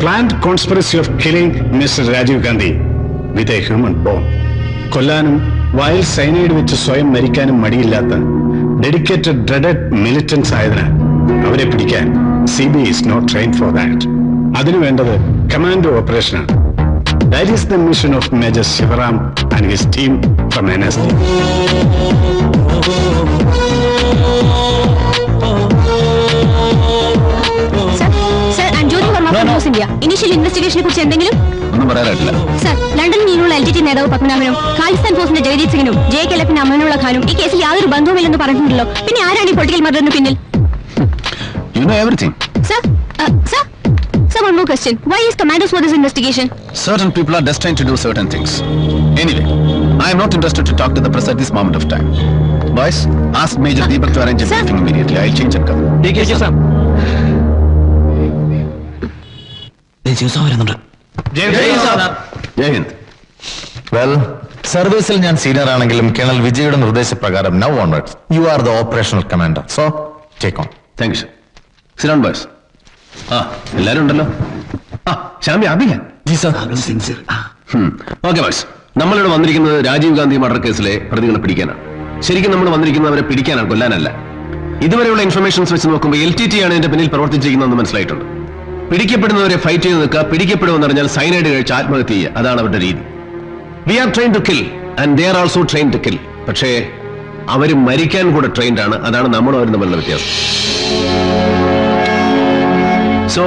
planned conspiracy of killing Mr. Rajiv Gandhi with a human bomb. കൊല്ലാനും വായിൽ cyanide വെച്ച് സ്വയം മരിക്കാനും മടിയില്ലാത്ത ഡെഡിക്കേറ്റഡ് ഡ്രെഡഡ് മിലിറ്റൻസ് ആയതിനാൽ അവരെ പിടിക്കാൻ CBI is not trained for that. അതിനു വേണ്ടത് commando ഓപ്പറേഷനാണ്. That is the mission of Major Shivaram and his team from NSD. Sir, I'm Jyoti Verma from News India. Initial investigation കുറിച്ച് എന്തെങ്കിലും ഒന്നും പറയാനായിട്ടില്ല. Sir, ലണ്ടനിൽ നിന്നുള്ള LTT നേതാവ് പത്മനാഭനും ഖാലിസ്ഥാൻ ഫോഴ്സിന്റെ ജഗദീപ് സിംഗിനും JKLF-ന്റെ അമനുള്ള ഖാനും ഈ കേസിൽ യാതൊരു ബന്ധവുമില്ലെന്ന് പറഞ്ഞിട്ടുണ്ടല്ലോ. പിന്നെ ആരാണ് ഈ പൊളിറ്റിക്കൽ മർഡറിന് പിന്നിൽ? You know everything. Sir, one more question. Why is commandos for this investigation? Certain people are destined to do certain things. Anyway, I am not interested to talk to the press at this moment of time. Boys, ask Major Deepak to arrange a briefing immediately. I'll change and come. Take care, sir. Jai Hind. Well, സർവീസിൽ ഞാൻ senior ആണെങ്കിലും colonel വിജയുടെ നിർദ്ദേശപ്രകാരം now onwards you are the operational commander, so take on. Thank you, sir. Sit down, boys. എല്ലാരും ഉണ്ടല്ലോ. Shyami Abhiya. Okay boys, നമ്മളിവിടെ വന്നിരിക്കുന്നത് Rajeev Gandhi murder കേസിലെ പ്രതികളെ പിടിക്കാനാണ്. ശരിക്കും നമ്മൾ വന്നിരിക്കുന്നത് അവരെ പിടിക്കാനാണ്, കൊല്ലാനല്ല. ഇതുവരെയുള്ള ഇൻഫർമേഷൻസ് വെച്ച് നോക്കുമ്പോൾ LTT ആണ് ഇതിന്റെ പിന്നിൽ പ്രവർത്തിച്ചിരിക്കുന്നതെന്ന് മനസ്സിലായിട്ടുണ്ട്. പിടിക്കപ്പെടുന്നവരെ ഫൈറ്റ് ചെയ്ത് നിൽക്കുക, പിടിക്കപ്പെടുമെന്ന് പറഞ്ഞാൽ സൈനൈഡ് കഴിച്ച് ആത്മഹത്യ ചെയ്യുക, അതാണ് അവരുടെ രീതി. We are train to kill and they are also train to kill. പക്ഷേ അവർ മരിക്കാൻ കൂടെ ട്രെയിൻഡ് ആണ്, അതാണ് നമ്മളും അവരും തമ്മിലുള്ള വ്യത്യാസം. So,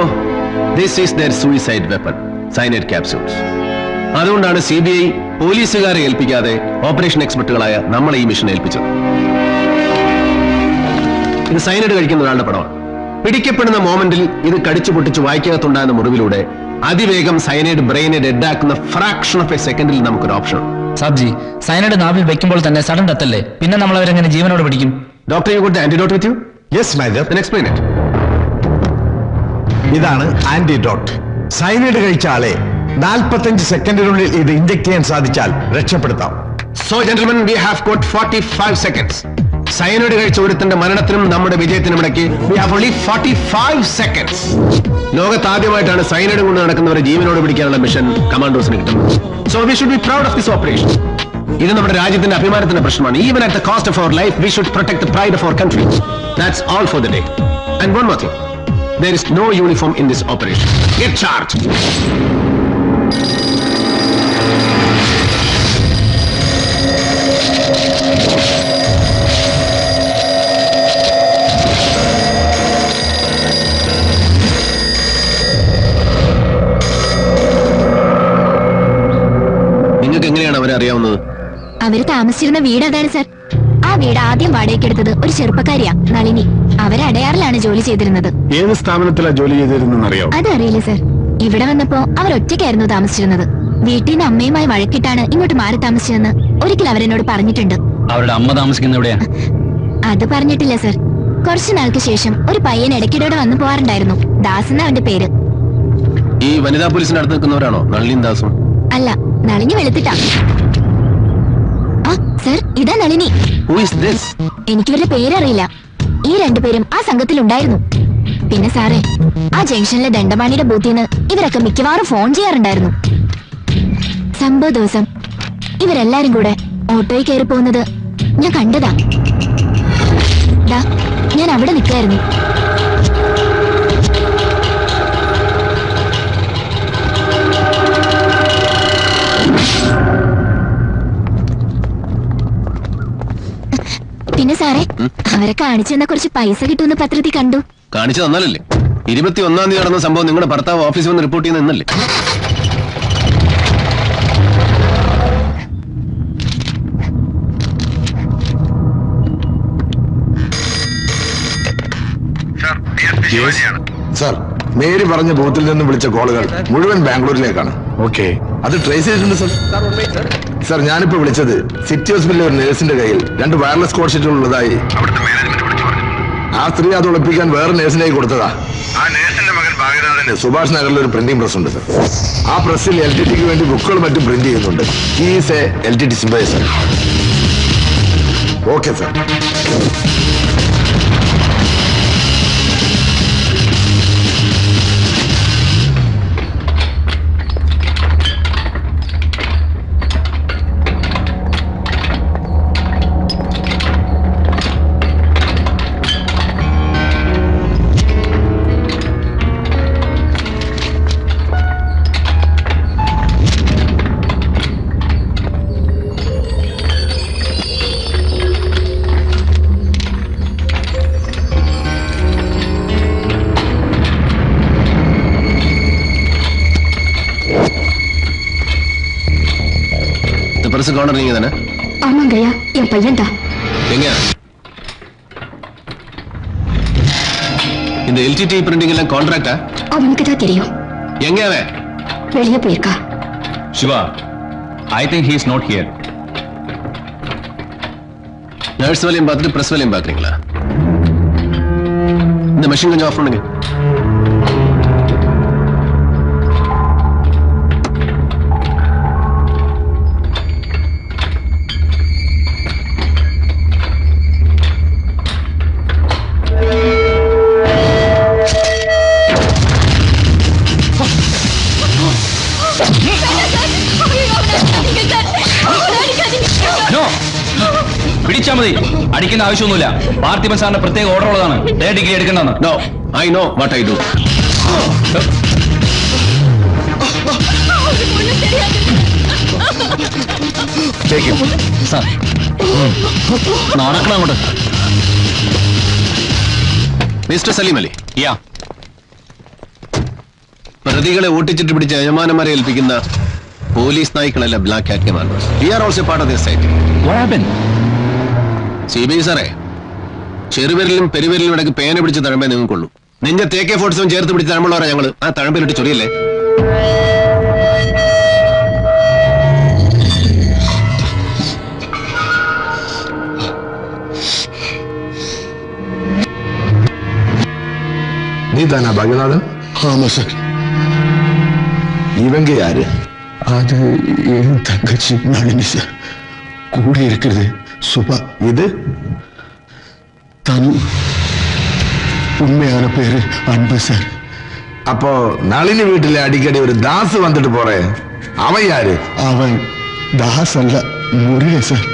this is their suicide weapon, cyanide capsules. അതുകൊണ്ടാണ് CBI പോലീസുകാരെ ഏൽപ്പിക്കാതെ ഓപ്പറേഷൻ എക്സ്പെർട്ടുകളായ നമ്മളെ ഈ മിഷൻ ഏൽപ്പിച്ചത്. ഇത് സൈനൈഡ് കഴിക്കുന്ന ഒരാളുടെ പടമാണ്. പിടിക്കപ്പെടുന്ന മോമെന്റിൽ ഇത് കടിച്ചു പൊട്ടിച്ച് വായിക്കകത്തുണ്ടാകുന്ന മുറിവിലൂടെ അതിവേഗം സൈനൈഡ് ബ്രെയിനെ ഡെഡാക്കുന്ന ഫ്രാക്ഷൻ ഓഫ് എ സെക്കൻഡിൽ നമുക്കൊരു ഓപ്ഷൻ. സാബ്ജി, സൈനൈഡ് നാവിൽ വെക്കുമ്പോൾ തന്നെ സഡൻ ഡെത്ത് അല്ലേ? പിന്നെ നമ്മൾ അവരെങ്ങനെ ജീവനോട് പിടിക്കും? Doctor, you got the antidote with you? Yes, Major. Then explain it. ഇതാണ് ആന്റിഡോട്ട്. സൈനൈഡ് കഴിച്ച ആളെ 45 സെക്കൻഡിനുള്ളിൽ ഇത് ഇഞ്ചക്ട് ചെയ്യാൻ സാധിച്ചാൽ രക്ഷപ്പെടുത്താം. So, gentlemen, we have got 45 seconds. Cyanide കഴിച്ച ഒരുത്തിന്റെ മരണത്തിനും നമ്മുടെ വിജയത്തിനും ഇടയ്ക്ക് we have only 45 seconds. ലോകത്ത് ആദ്യമായിട്ടാണ് സൈനൈഡ് കൊണ്ട് നടക്കുന്നവരെ ജീവനോട് പിടിക്കാനുള്ള മിഷൻ കമാൻഡോസിന് കിട്ടുന്നത്. So we should be proud of this operation. ഇത് നമ്മുടെ രാജ്യത്തിന്റെ അഭിമാനത്തിന്റെ പ്രശ്നമാണ്. Even at the cost of our life, we should protect the pride of our country. That's all for the day. And one more thing. There is no uniform in this operation. Get charged. നിങ്ങൾക്ക് എങ്ങനെയാണ് അവരെ അറിയാവുന്നത്? അവര് താമസിച്ചിരുന്ന വീട് അതാണ് sir. ആ വീട് ആദ്യം വാടകയ്ക്കെടുത്തത് ഒരു ചെറുപ്പക്കാരിയാ, നളിനി. അവരെ അടയാറിലാണ് ജോലി ചെയ്തിരുന്നത്. ഏത് സ്ഥാപനത്തിലാണ് ജോലി ചെയ്തിരുന്നെന്ന് അറിയാം? അതറിയില്ല സർ. ഇവിടെ വന്നപ്പോ അവർ ഒറ്റയ്ക്കായിരുന്നു താമസിച്ചിരുന്നത്. വീട്ടിൽ നിന്ന് അമ്മയുമായി വഴക്കിട്ടാണ് ഇങ്ങോട്ട് മാറി താമസിച്ചതെന്ന് ഒരിക്കൽ അവരെന്നോട് പറഞ്ഞിട്ടുണ്ട്. അവരുടെ അമ്മ താമസിക്കുന്ന എവിടെയാ? അത് പറഞ്ഞിട്ടില്ല സർ. കുറച്ചു നാൾക്ക് ശേഷം ഒരു പയ്യൻ ഇടയ്ക്കിടെ വന്നു പോവാറുണ്ടായിരുന്നു. ദാസ് എന്ന അവന്റെ പേര്. ഈ വനിതാ പോലീസിന്റെ അടുത്ത് നിൽക്കുന്നവരാണോ നളിനിയും ദാസും? അല്ല, നളിനി വെളുത്തിട്ടാ. സർ, ഇതാ നളിനി. Who is this? എനിക്കിവരുടെ പേരറിയില്ല. ഈ രണ്ടുപേരും ആ സംഘത്തിലുണ്ടായിരുന്നു. പിന്നെ സാറേ, ആ ജംഗ്ഷനിലെ ദണ്ഡപാണിയുടെ ബൂത്തിൽ നിന്ന് ഇവരൊക്കെ മിക്കവാറും ഫോൺ ചെയ്യാറുണ്ടായിരുന്നു. സംഭവ ദിവസം ഇവരെല്ലാരും കൂടെ ഓട്ടോയിൽ കയറി പോകുന്നത് ഞാൻ കണ്ടതാ. ഞാൻ അവിടെ നിൽക്കായിരുന്നു. പിന്നെ സാറേ, അവരെ കാണിച്ചു തന്ന കുറച്ച് പൈസ കിട്ടുമെന്ന് പത്രത്തിൽ കണ്ടു. കാണിച്ചു തന്നാലല്ലേ? 21-ാം തീയതി നടന്ന സംഭവം നിങ്ങളുടെ ഭർത്താവ് ഓഫീസിൽ വന്ന് റിപ്പോർട്ട് ചെയ്യുന്ന ഇന്നല്ലേ? സർ, മേരി പറഞ്ഞ ബൂത്തിൽ നിന്ന് വിളിച്ച കോളുകൾ മുഴുവൻ ബാംഗ്ലൂരിലേക്കാണ്. ഓക്കെ, അത് ട്രേസ് ചെയ്തിട്ടുണ്ട് സർ. സർ, ഞാനിപ്പോ വിളിച്ചത് സിറ്റി ഹോസ്പിറ്റലിലെ ഒരു നേഴ്സിന്റെ കയ്യിൽ 2 വയർലെസ് കോഡ് ഷീറ്റുകൾ ഉള്ളതായി അവിടുത്തെ മാനേജ്മെന്റ് വിളിച്ചു പറഞ്ഞു. ആ സ്ത്രീ അത് ഒളിപ്പിക്കാൻ വേറെ നേഴ്സിനായി കൊടുത്തതാ. ആ നേഴ്സിന്റെ മകൻ ഭാഗ്യനാഥന് സുഭാഷ് നഗറിൽ ഒരു പ്രിന്റിംഗ് പ്രസ് ഉണ്ട് സർ. ആ പ്രസ്സിൽ LTTക്ക് വേണ്ടി ബുക്കുകൾ മറ്റും പ്രിന്റ് ചെയ്യുന്നുണ്ട്. Is a LTT sympathiser. Okay sir. பர்ஸ் கவுண்டர் நீங்க தானே? ஆமாங்கய்யா, என் பையன் தான். எங்க இந்த எல்டிடி பிரிண்டிங் எல்லாம் கான்ட்ராக்டா? அவனுக்கு தான் தெரியும். எங்க அவன்? வெளியே போயிருக்கா. Siva, I think he is not here. Nurse வேலையும் பார்த்துட்டு பிரஸ் வேலையும் பாக்குறீங்களா? இந்த மெஷின் கொஞ்சம் ஆஃப் பண்ணுங்க. പിടിച്ചാ മതി, അടിക്കേണ്ട ആവശ്യമൊന്നുമില്ല. പാർത്ഥിപൻ സാറിന്റെ പ്രത്യേക ഓർഡർ ഉള്ളതാണ് ഡിഗ്രി എടുക്കേണ്ടതെന്ന്. No, I know what I do. സാർ നടക്കണം അങ്ങോട്ട്. മിസ്റ്റർ സലീം അലി, യാ, പ്രതികളെ ഓട്ടിച്ചിട്ട് പിടിച്ച യജമാനന്മാരെ ഏൽപ്പിക്കുന്ന പോലീസ് നായ്ക്കളല്ല ബ്ലാക്ക് ഹാറ്റ്മാർ. We are also part of this site. what happened? CBI സാറേ, ചെറുവിരലും പെരുവിരലും ഇടയ്ക്ക് പേന പിടിച്ച് തഴമ്പേ നിങ്ങൾക്കുള്ളൂ. നിന്റെ AK-47 ചേർത്ത് പിടിച്ച് തഴമ്പുള്ളവരാ ഞങ്ങള്. ആ തഴമ്പിലിട്ട് ചൊറിയല്ലേ? நீ தானா பாக்யநாதன்? ஆமா சார். இவங்க யாரு? அது என் தங்கச்சி நளினி சார். கூட இருக்கிறது சுபா. இது தனு. உண்மையான பேரு அன்பு சார். அப்போ நளினி வீட்டுல அடிக்கடி ஒரு தாசு வந்துட்டு போறேன், அவன் யாரு? அவன் தாஸ் அல்ல, முருகன் சார்.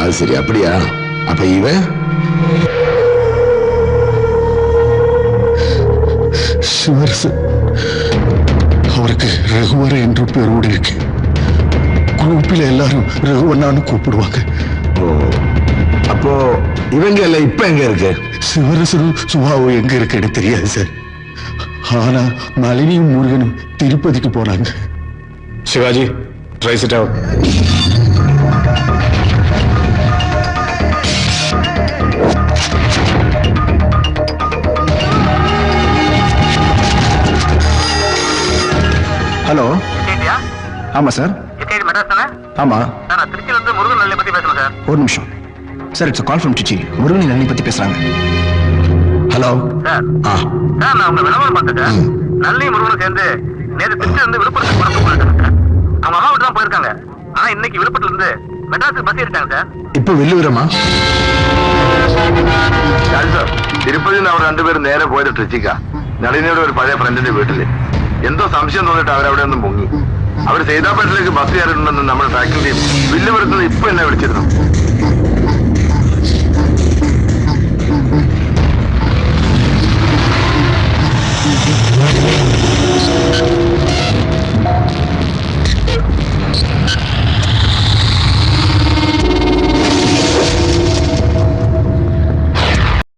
அது சரி, அப்படியா? அப்ப இவன் சிவரசு. அவருக்கு ரகுவர என்ற பேரோடு இருக்கு. குரூப்பில் எல்லாரும் ரகுவண்ணான்னு கூப்பிடுவாங்க. அப்போ இவங்க எல்லாம் இப்ப எங்க இருக்கு? சிவரசரும் சுபாவும் எங்க இருக்குன்னு தெரியாது சார். ஆனா நளினியும் முருகனும் திருப்பதிக்கு போனாங்க. Sivaji, rise it out. Hello. ஆமா சார். ஆமா. திருச்சியிலிருந்து முருகன் நல்லை பத்தி பேசுறேன் சார். ஒரு நிமிஷம் sir. It's call from Trichy. Murugan Nalli பத்தி பேசுறாங்க. Hello sir. ஆ சார், நான் உங்க விளம்பரம் பார்த்தேன் சார். நல்லி முருகனும் சேர்ந்து நேற்று திருச்சி இருந்து விழுப்புரத்துக்கு புறப்பட்டு போயிருக்காங்க சார். அவங்க அம்மா வீட்டு தான் போயிருக்காங்க. ஆனா இன்னைக்கு விழுப்புரத்துல இருந்து மெட்ராஸுக்கு பஸ் ஏறிட்டாங்க சார். ഇപ്പൊ വെല്ലുവിരമാ? തിരുപ്പതി അവർ രണ്ടുപേരും നേരെ പോയത് ട്രിച്ചിക്ക. നളിനിയുടെ ഒരു പഴയ ഫ്രണ്ടിന്റെ വീട്ടില് എന്തോ സംശയം തോന്നിട്ട് അവരവിടെ ഒന്നും മുങ്ങി. അവർ സൈതാപ്പേട്ടിലേക്ക് ബസ് കയറിയിട്ടുണ്ടെന്ന് നമ്മുടെ ഫാക്കൽറ്റിയും വില്ലുപുരത്തുനിന്ന് ഇപ്പൊ എന്നെ വിളിച്ചിരുന്നു.